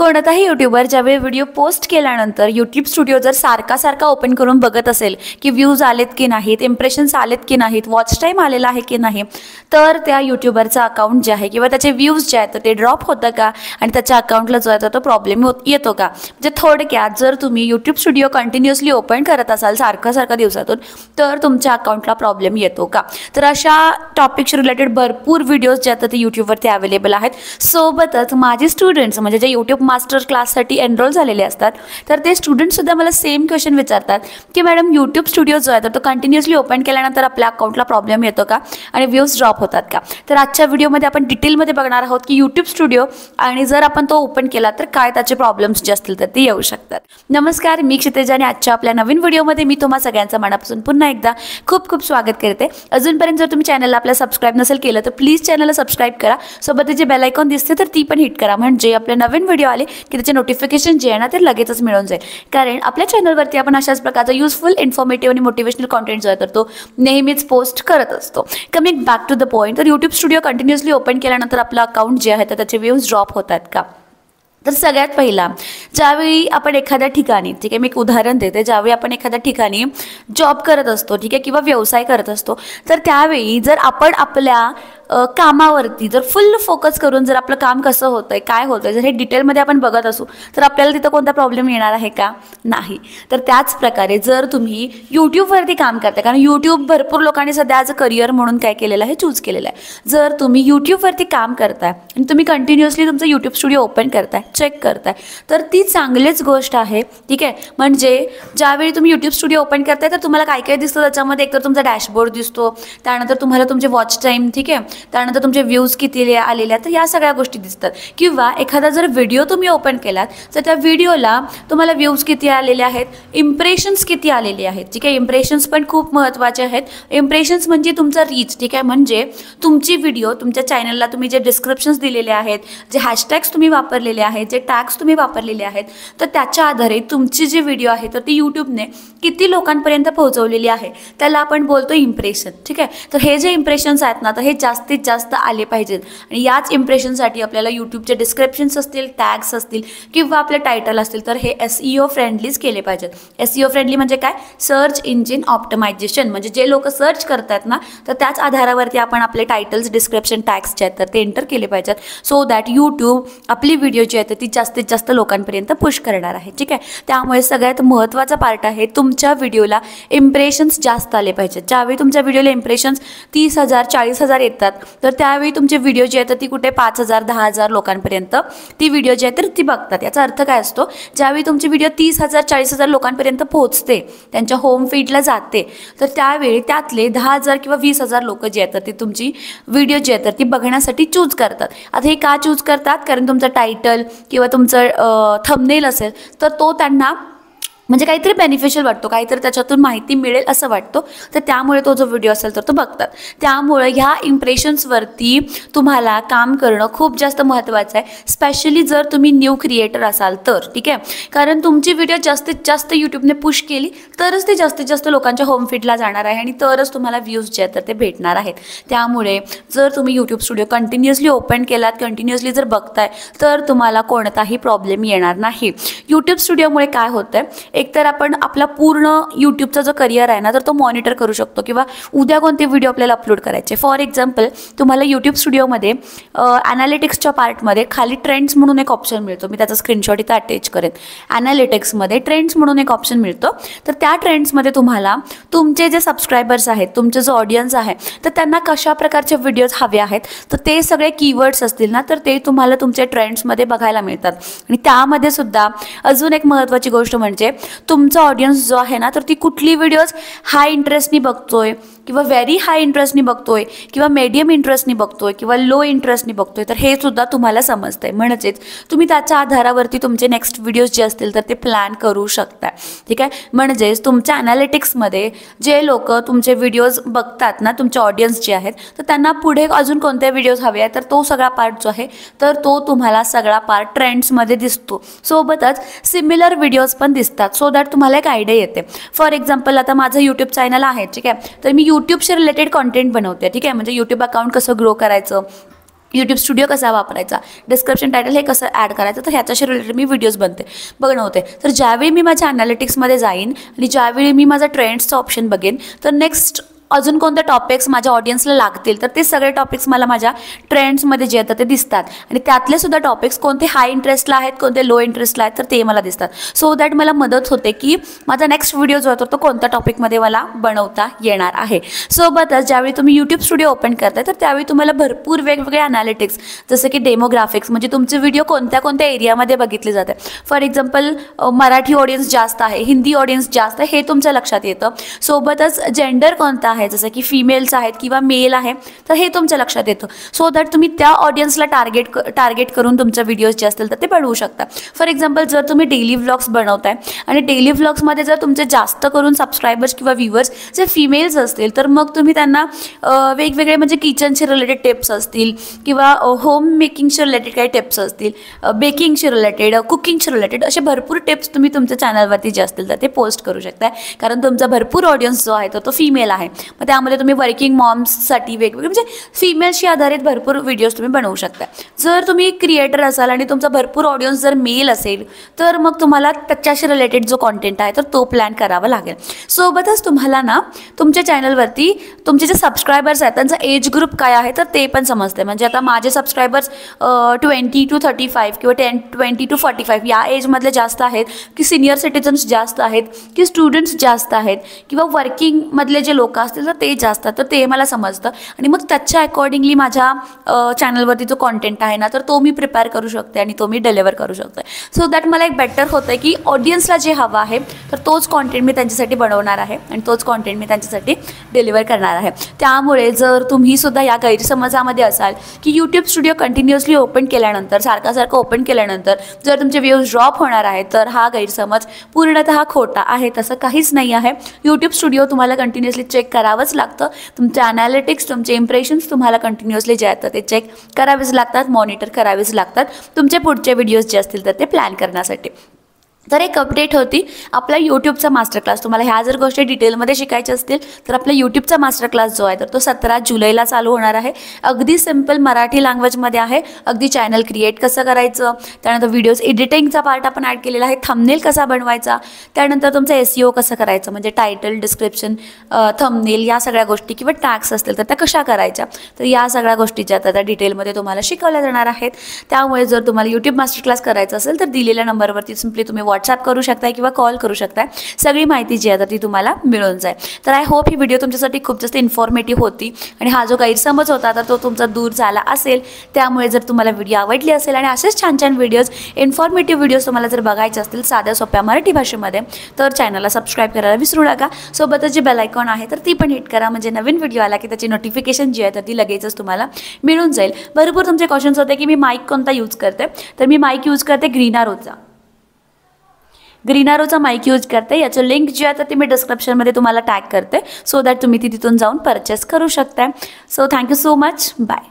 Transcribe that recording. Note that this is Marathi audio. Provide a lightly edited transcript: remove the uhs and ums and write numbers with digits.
कोणताही यूट्यूबर ज्यावेळी व्हिडिओ पोस्ट केल्यानंतर यूट्यूब स्टुडिओ जर सारखा ओपन करून बघत असेल की व्ह्यूज आलेत की नाहीत, इम्प्रेशन्स आलेत की नाहीत, वॉच टाईम आलेला आहे की नाही, तर त्या यूट्यूबरचं अकाउंट जे आहे किंवा त्याचे व्ह्यूज जे आहेत तर ते ड्रॉप होतं का आणि त्याच्या अकाउंटला जो आहे तो प्रॉब्लेम येतो का. म्हणजे थोडक्यात जर तुम्ही यूट्यूब स्टुडिओ कंटिन्युअसली ओपन करत असाल सारखं दिवसातून तर तुमच्या अकाउंटला प्रॉब्लेम येतो का. तर अशा टॉपिक्स रिलेटेड भरपूर व्हिडिओज जे आहेत ते यूट्यूबवरती अवेलेबल आहेत. सोबतच माझे स्टुडंट्स म्हणजे जे यूट्यूब मास्टर क्लाससाठी एनरोल झालेले असतात तर ते स्टुडंट्ससुद्धा मला सेम क्वेश्चन विचारतात की मॅडम यूट्यूब स्टुडिओ जो आहे तो कंटिन्युअसली ओपन केल्यानंतर आपल्या अकाउंटला प्रॉब्लेम येतो का आणि व्ह्यूज ड्रॉप होतात का. तर आजच्या व्हिडिओमध्ये आपण डिटेलमध्ये बघणार आहोत की यूट्यूब स्टुडिओ आणि जर आपण तो ओपन केला तर काय त्याचे प्रॉब्लेम्स जे असतील तर ते येऊ शकतात. नमस्कार, मी क्षितिजा आणि आजच्या आपल्या नवीन व्हिडिओमध्ये मी तुम्हा सगळ्यांचं मनापासून पुन्हा एकदा खूप स्वागत करते. अजूनपर्यंत जर तुम्ही चॅनलला आपल्या सबस्क्राईब नसेल केलं तर प्लीज चॅनलला सबस्क्राईब करा. सोबत जे बेल आयकॉन दिसते तर ती पण हिट करा म्हणजे आपले नवीन व्हिडिओ आले की त्याचे नोटिफिकेशन जे आहे ना ते लगेचच मिळून जाईल. कारण आपल्या चॅनलवरती आपण अशाच प्रकारचा युजफुल, इन्फॉर्मेटिव्ह आणि मोटिवेशनल कॉन्टेंट जो आहे तर तो नेहमीच पोस्ट करत असतो. Coming back to the point, तर यूट्यूब स्टुडिओ कंटिन्युअसली ओपन केल्यानंतर आपलं अकाउंट जे आहे तर त्याचे व्ह्यूज ड्रॉप होतात का. तर सगळ्यात पहिला, ज्यावेळी आपण एखाद्या ठिकाणी, ठीक आहे, मी एक उदाहरण देते, ज्यावेळी आपण एखाद्या ठिकाणी जॉब करत असतो, ठीक आहे, किंवा व्यवसाय करत असतो, तर त्यावेळी जर आपण आपल्या कामावरती जर फुल फोकस करून जर आपलं काम कसं होतंय, काय होतंय, जर हे डिटेलमध्ये आपण बघत असू तर आपल्याला तिथं कोणता प्रॉब्लेम येणार आहे का, नाही. तर त्याच प्रकारे जर तुम्ही यूट्यूबवरती काम करताय, कारण यूट्यूब भरपूर लोकांनी सध्या ॲज अ करिअर म्हणून काय केलेलं आहे, चूज केलेलं आहे. जर तुम्ही यूट्यूबवरती काम करताय आणि तुम्ही कंटिन्युअसली तुमचं यूट्यूब स्टुडिओ ओपन करताय, चेक करताय, तर ती चांगलीच गोष्ट आहे, ठीक आहे. म्हणजे ज्यावेळी तुम्ही यूट्यूब स्टुडिओ ओपन करताय तर तुम्हाला काय काय दिसतं त्याच्यामध्ये, एकतर तुमचा डॅशबोर्ड दिसतो, त्यानंतर तुम्हाला तुमचे वॉच टाईम, ठीक आहे, त्यानंतर तुमचे व्ह्यूज किती आलेले आहेत तर या सगळ्या गोष्टी दिसतात. किंवा एखादा जर व्हिडिओ तुम्ही ओपन केलात तर त्या व्हिडिओला तुम्हाला व्ह्यूज किती आलेले आहेत, इम्प्रेशन्स किती आलेले आहेत, ठीक आहे. इम्प्रेशन्स पण खूप महत्त्वाचे आहेत. इम्प्रेशन्स म्हणजे तुमचा रीच, ठीक आहे, म्हणजे तुमची व्हिडिओ तुमच्या चॅनलला तुम्ही जे डिस्क्रिप्शन्स दिलेले आहेत, जे हॅशटॅग्स तुम्ही वापरलेले आहेत, जे टॅग्स तुम्ही वापरलेले आहेत, तर त्याच्या आधारे तुमची जी व्हिडिओ आहे तर ती यूट्यूबने किती लोकांपर्यंत पोहोचवलेली आहे त्याला आपण बोलतो इम्प्रेशन, ठीक आहे. तर हे जे इम्प्रेशन्स आहेत ना तर हे जास्तीत जास्त आले पाहिजेत आणि याच इम्प्रेशनसाठी आपल्याला यूट्यूबचे डिस्क्रिप्शन्स असतील, टॅग्स असतील किंवा आपले टायटल असतील तर हे SEO फ्रेंडलीच केले पाहिजेत. SEO फ्रेंडली म्हणजे काय, सर्च इंजिन ऑप्टिमायझेशन, म्हणजे जे लोक सर्च करतात ना तर त्याच आधारावरती आपण आपले टायटल्स, डिस्क्रिप्शन, टॅग्स जे आहेत तर ते एंटर केले पाहिजेत, सो दॅट यूट्यूब आपली व्हिडिओ जी आहे ती जास्तीत जास्त लोकांपर्यंत पुश करणार आहे, ठीक आहे. त्यामुळे सगळ्यात महत्त्वाचा पार्ट आहे तुमच्या व्हिडिओला इम्प्रेशन्स जास्त आले पाहिजेत. ज्यावेळी तुमच्या व्हिडिओला इम्प्रेशन्स 30,000 40,000 येतात तर त्यावेळी तुमची व्हिडिओ जी आहे तर ती कुठे 5,000 10,000 लोकांपर्यंत ती व्हिडिओ जी आहे तर ती बघतात. याचा अर्थ काय असतो, ज्यावेळी तुमची व्हिडिओ 30,000 40,000 लोकांपर्यंत पोहोचते, त्यांच्या होम फीडला जाते, तर त्यावेळी त्यातले 10,000 किंवा 20,000 लोक जी आहेत तर ती तुमची व्हिडिओ जी आहे तर ती बघण्यासाठी चूज करतात. आता हे का चूज करतात, कारण तुमचं टायटल किंवा तुमचं थंबनेल असेल तर तो त्यांना म्हणजे काहीतरी बेनिफिशियल वाटतो, काहीतरी त्याच्यातून माहिती मिळेल असं वाटतो, तर त्यामुळे तो जो व्हिडिओ असेल तर तो बघतात. त्यामुळे ह्या इम्प्रेशन्सवरती तुम्हाला काम करणं खूप जास्त महत्त्वाचं आहे, स्पेशली जर तुम्ही न्यू क्रिएटर असाल तर, ठीक आहे. कारण तुमची व्हिडिओ जास्तीत जास्त यूट्यूबने पुश केली तरच ते जास्तीत जास्त लोकांच्या होम फीडला जाणार आहे आणि तरच तुम्हाला व्ह्यूज जे आहेत तर ते भेटणार आहेत. त्यामुळे जर तुम्ही यूट्यूब स्टुडिओ कंटिन्युअसली ओपन केलात, कंटिन्युअसली जर बघताय तर तुम्हाला कोणताही प्रॉब्लेम येणार नाही. यूट्यूब स्टुडिओमुळे काय होतं, एकतर आपण आपला पूर्ण यूट्यूबचा जो करिअर आहे ना तर तो मॉनिटर करू शकतो किंवा उद्या कोणते व्हिडिओ आपल्याला अपलोड करायचे. फॉर एक्झाम्पल, तुम्हाला यूट्यूब स्टुडिओमध्ये ॲनालिटिक्सच्या पार्टमध्ये खाली ट्रेंड्स म्हणून एक ऑप्शन मिळतो, मी त्याचा स्क्रीनशॉट इथं अटॅच करेन. ॲनालिटिक्समध्ये ट्रेंड्स म्हणून एक ऑप्शन मिळतो, तर त्या ट्रेंड्समध्ये तुम्हाला तुमचे जे सबस्क्रायबर्स आहेत, तुमचे जो ऑडियन्स आहे तर त्यांना कशा प्रकारचे व्हिडिओज हवे आहेत तर ते सगळे कीवर्ड्स असतील ना तर ते तुम्हाला तुमच्या ट्रेंड्समध्ये बघायला मिळतात. आणि त्यामध्ये सुद्धा अजून एक महत्त्वाची गोष्ट म्हणजे तुमचा ऑडियन्स जो आहे ना तर ती कुठली व्हिडिओज हाय इंटरेस्टनी बघतोय किंवा व्हेरी हाय इंटरेस्टनी बघतोय किंवा मीडियम इंटरेस्टनी बघतोय किंवा लो इंटरेस्टनी बघतोय, तर हे सुद्धा तुम्हाला समजतंय. म्हणजेच तुम्ही त्याच्या आधारावरती तुमचे नेक्स्ट व्हिडिओज जे असतील तर ते प्लॅन करू शकता, ठीक आहे. म्हणजेच तुमच्या ॲनालिटिक्समध्ये जे लोक तुमचे व्हिडिओज बघतात ना, तुमचे ऑडियन्स जे आहेत तर त्यांना पुढे अजून कोणते व्हिडिओज हवे आहेत तर तो सगळा पार्ट जो आहे तर तो तुम्हाला सगळा पार्ट ट्रेंड्समध्ये दिसतो. सोबतच सिमिलर व्हिडिओज पण दिसतात, सो दॅट तुम्हाला एक आयडिया येते. फॉर एक्झाम्पल, आता माझं यूट्यूब चॅनल आहे, ठीक आहे, तर मी यूट्यूबशी रिलेटेड कॉन्टेंट बनवते, ठीक आहे. म्हणजे यूट्यूब अकाउंट कसं ग्रो करायचं, यूट्यूब स्टुडिओ कसा वापरायचा, डिस्क्रिप्शन टायटल हे कसं ॲड करायचं, तर ह्याच्याशी रिलेटेड मी व्हिडिओज बनवते. तर ज्यावेळी मी माझ्या ॲनालिटिक्समध्ये जाईन आणि ज्यावेळी मी माझा ट्रेंड्सचा ऑप्शन बघेन, तर नेक्स्ट अजून कोणते टॉपिक्स माझ्या ऑडियन्सला लागतील, तर ते सगळे टॉपिक्स मला माझ्या ट्रेंड्समध्ये जे येतात ते दिसतात. आणि त्यातले सुद्धा टॉपिक्स कोणते हाय इंटरेस्टला आहेत, कोणते लो इंटरेस्टला आहेत, तर ते मला दिसतात. सो दॅट मला मदत होते की माझा नेक्स्ट व्हिडिओ जो होतो तो कोणत्या टॉपिकमध्ये मला बनवता येणार आहे. सोबतच ज्यावेळी तुम्ही यूट्यूब स्टुडिओ ओपन करताय, तर त्यावेळी तुम्हाला भरपूर वेगवेगळे ॲनालिटिक्स, जसं की डेमोग्राफिक्स, म्हणजे तुमचे व्हिडिओ कोणत्या कोणत्या एरियामध्ये बघितले जाते. फॉर एक्झाम्पल मराठी ऑडियन्स जास्त आहे, हिंदी ऑडियन्स जास्त आहे, हे तुमच्या लक्षात येतं. सोबतच जेंडर कोणता आहे, जसं की फिमेल्स आहेत किंवा मेल आहे, तर हे तुमच्या लक्षात येतं. सो दॅट तुम्ही त्या ऑडियन्सला टार्गेट करून तुमचे व्हिडिओज जे असतील तर ते बनवू शकता. फॉर एक्झाम्पल जर तुम्ही डेली व्लॉग्स बनवताय आणि डेली व्लॉग्समध्ये जर तुमचे जास्त करून सबस्क्रायबर्स किंवा व्ह्यूवर्स जे फिमेल्स असतील, तर मग तुम्ही त्यांना वेगवेगळे म्हणजे किचनचे रिलेटेड टिप्स असतील किंवा होम मेकिंगचे रिलेटेड काही टिप्स असतील, बेकिंगचे रिलेटेड, कुकिंगचे रिलेटेड, असे भरपूर टिप्स तुम्ही तुमच्या चॅनलवरती जे असतील तर ते पोस्ट करू शकताय. कारण तुमचा भरपूर ऑडियन्स जो आहे तो फिमेल आहे. मग त्यामध्ये तुम्ही वर्किंग मॉम्ससाठी वेगवेगळे म्हणजे फिमेलशी आधारित भरपूर व्हिडिओज तुम्ही बनवू शकता. जर तुम्ही क्रिएटर असाल आणि तुमचा भरपूर ऑडियन्स जर मेल असेल, तर मग तुम्हाला त्याच्याशी रिलेटेड जो कॉन्टेंट आहे तर तो प्लॅन करावा लागेल. सोबतच तुम्हाला ना तुमच्या चॅनलवरती तुमचे जे सबस्क्रायबर्स आहेत त्यांचा एज ग्रुप काय आहे तर ते पण समजते. म्हणजे आता माझे सबस्क्रायबर्स 20 to 35 किंवा 20 to 45 या एजमधले जास्त आहेत, की सिनियर सिटीजन्स जास्त आहेत, की स्टुडंट्स जास्त आहेत, किंवा वर्किंगमधले जे लोक असतील तर ते जास्त, तर ते मला समजतं. आणि मग त्याच्या अकॉर्डिंगली माझ्या चॅनलवरती जो कॉन्टेंट आहे ना तर तो मी प्रिपेअर करू शकते आणि तो मी डिलिव्हर करू शकते. सो दॅट मला एक बेटर होतं की ऑडियन्सला जे हवं आहे तर तोच कॉन्टेंट मी त्यांच्यासाठी बनवणार आहे आणि तोच कॉन्टेंट मी त्यांच्यासाठी डिलिव्हर करणार आहे. त्यामुळे जर तुम्ही सुद्धा या गैरसमजामध्ये असाल की यूट्यूब स्टुडिओ कंटिन्युअसली ओपन केल्यानंतर, सारखं ओपन केल्यानंतर जर तुमचे व्ह्यूज ड्रॉप होणार आहेत, तर हा गैरसमज पूर्णतः खोटा आहे. तसं काहीच नाही आहे. यूट्यूब स्टुडिओ तुम्हाला कंटिन्युअसली चेक करावंच लागतं. तुमचे ॲनालिटिक्स, तुमचे इम्प्रेशन्स तुम्हाला कंटिन्युअसली जे आहेत ते चेक करावेच लागतात, मॉनिटर करावेच लागतात तुमचे पुढचे व्हिडिओज जे असतील तर ते प्लॅन करण्यासाठी. तर एक अपडेट होती आपला यूट्यूबचा मास्टर क्लास. तुम्हाला ह्या जर गोष्टी डिटेलमध्ये शिकायच्या असतील तर आपला यूट्यूबचा मास्टर क्लास जो आहे तर तो 17 जुलैला चालू होणार आहे. अगदी सिम्पल मराठी लँग्वेजमध्ये आहे. अगदी चॅनल क्रिएट कसं करायचं, त्यानंतर व्हिडिओज एडिटिंगचा पार्ट आपण ॲड केलेला आहे, थंबनेल कसा बनवायचा, त्यानंतर तुमचं SEO कसं करायचं, म्हणजे टायटल, डिस्क्रिप्शन, थंबनेल या सगळ्या गोष्टी किंवा टॅग्स असतील तर त्या कशा करायच्या, तर या सगळ्या गोष्टी ज्या त्या डिटेलमध्ये तुम्हाला शिकवल्या जाणार आहेत. त्यामुळे जर तुम्हाला यूट्यूब मास्टर क्लास करायचा असेल तर दिलेल्या नंबरवरती सिम्पली तुम्ही व्हॉट्सअप करू शकताय किंवा कॉल करू शकताय. सगळी माहिती जी आहे ती तुम्हाला मिळून जाईल. तर आय होप ही व्हिडिओ तुमच्यासाठी खूप जास्त इन्फॉर्मेटिव्ह होती आणि हा जो गैरसमज होता तर तो तुमचा दूर झाला असेल. त्यामुळे जर तुम्हाला व्हिडिओ आवडली असेल आणि असेच छान छान व्हिडिओज, इन्फॉर्मेटिव्ह व्हिडिओज तुम्हाला जर बघायचे असतील साध्या सोप्या मराठी भाषेमध्ये, तर चॅनलला सबस्क्राईब करायला विसरू नका. सोबतच जे बेल आयकॉन आहे तर ती पण हिट करा, म्हणजे नवीन व्हिडिओ आला की त्याची नोटिफिकेशन जी आहे तर ती लगेचच तुम्हाला मिळून जाईल. भरपूर तुमचे क्वेश्चन्स होते की मी माईक कोणता यूज करते, तर मी माईक यूज करते ग्रीनारोचा माईक यूज करते. याचं लिंक जी आहे तर ती मी डिस्क्रिप्शनमध्ये तुम्हाला टॅग करते, सो दॅट तुम्ही ती तिथून जाऊन परचेस करू शकता. So thank you so much. Bye.